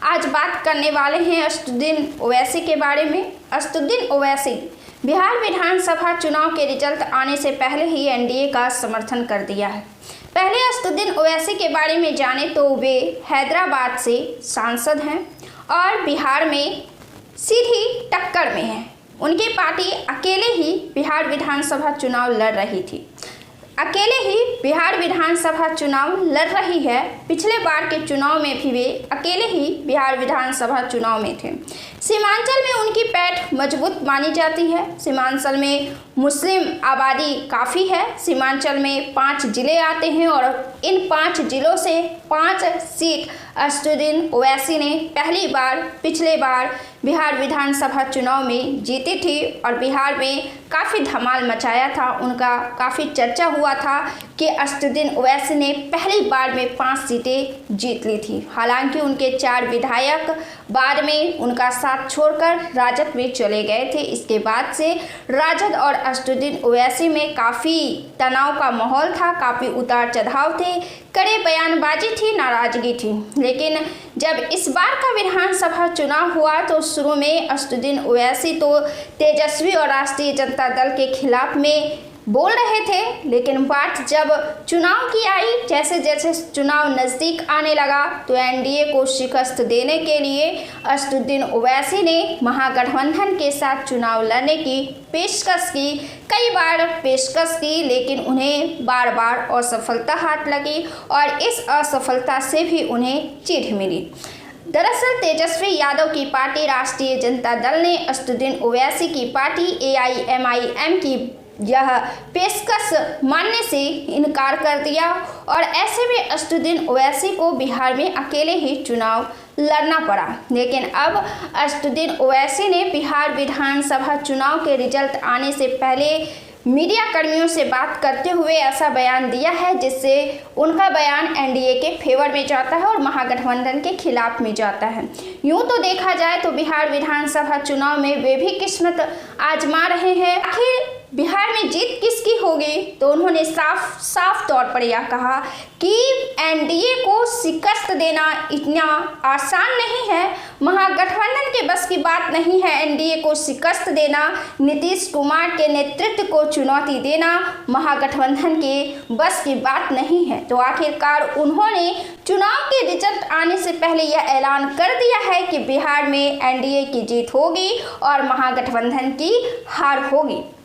आज बात करने वाले हैं असदुद्दीन ओवैसी के बारे में। असदुद्दीन ओवैसी बिहार विधानसभा चुनाव के रिजल्ट आने से पहले ही एनडीए का समर्थन कर दिया है। पहले असदुद्दीन ओवैसी के बारे में जाने तो वे हैदराबाद से सांसद हैं और बिहार में सीधी टक्कर में हैं। उनकी पार्टी अकेले ही बिहार विधानसभा चुनाव लड़ रही थी, अकेले ही बिहार विधानसभा चुनाव लड़ रही है। पिछले बार के चुनाव में भी वे अकेले ही बिहार विधानसभा चुनाव में थे। सीमांचल में उनकी पैठ मजबूत मानी जाती है। सीमांचल में मुस्लिम आबादी काफ़ी है। सीमांचल में 5 जिले आते हैं और इन 5 जिलों से 5 सीट असदुद्दीन ओवैसी ने पहली बार पिछले बार बिहार विधानसभा चुनाव में जीती थी और बिहार में काफ़ी धमाल मचाया था। उनका काफ़ी चर्चा हुआ था कि असदुद्दीन ओवैसी ने पहली बार में 5 सीटें जीत ली थी। हालांकि उनके 4 विधायक बाद में उनका साथ छोड़कर राजद में चले गए थे। इसके बाद से राजद और असदुद्दीन ओवैसी में काफ़ी तनाव का माहौल था, काफ़ी उतार चढ़ाव थे, कड़े बयानबाजी थी, नाराजगी थी। लेकिन जब इस बार का विधानसभा चुनाव हुआ तो शुरू में असदुद्दीन ओवैसी तो तेजस्वी और राष्ट्रीय जनता दल के खिलाफ में बोल रहे थे, लेकिन बात जब चुनाव की आई, जैसे जैसे चुनाव नज़दीक आने लगा तो एनडीए को शिकस्त देने के लिए असदुद्दीन ओवैसी ने महागठबंधन के साथ चुनाव लड़ने की पेशकश की, कई बार पेशकश की, लेकिन उन्हें बार बार असफलता हाथ लगी और इस असफलता से भी उन्हें चिढ़ मिली। दरअसल तेजस्वी यादव की पार्टी राष्ट्रीय जनता दल ने असदुद्दीन ओवैसी की पार्टी AIMIM की यह पेशकश मानने से इनकार कर दिया और ऐसे में असदुद्दीन ओवैसी को बिहार में अकेले ही चुनाव लड़ना पड़ा। लेकिन अब असदुद्दीन ओवैसी ने बिहार विधानसभा चुनाव के रिजल्ट आने से पहले मीडिया कर्मियों से बात करते हुए ऐसा बयान दिया है जिससे उनका बयान एनडीए के फेवर में जाता है और महागठबंधन के खिलाफ में जाता है। यूं तो देखा जाए तो बिहार विधानसभा चुनाव में वे भी किस्मत आजमा रहे हैं। आखिर बिहार में जीत किसकी होगी, तो उन्होंने साफ साफ तौर पर यह कहा कि एनडीए को शिकस्त देना इतना आसान नहीं है, महागठबंधन के बस की बात नहीं है एनडीए को शिकस्त देना, नीतीश कुमार के नेतृत्व को चुनौती देना महागठबंधन के बस की बात नहीं है। तो आखिरकार उन्होंने चुनाव के रिजल्ट आने से पहले यह ऐलान कर दिया है कि बिहार में एनडीए की जीत होगी और महागठबंधन की हार होगी।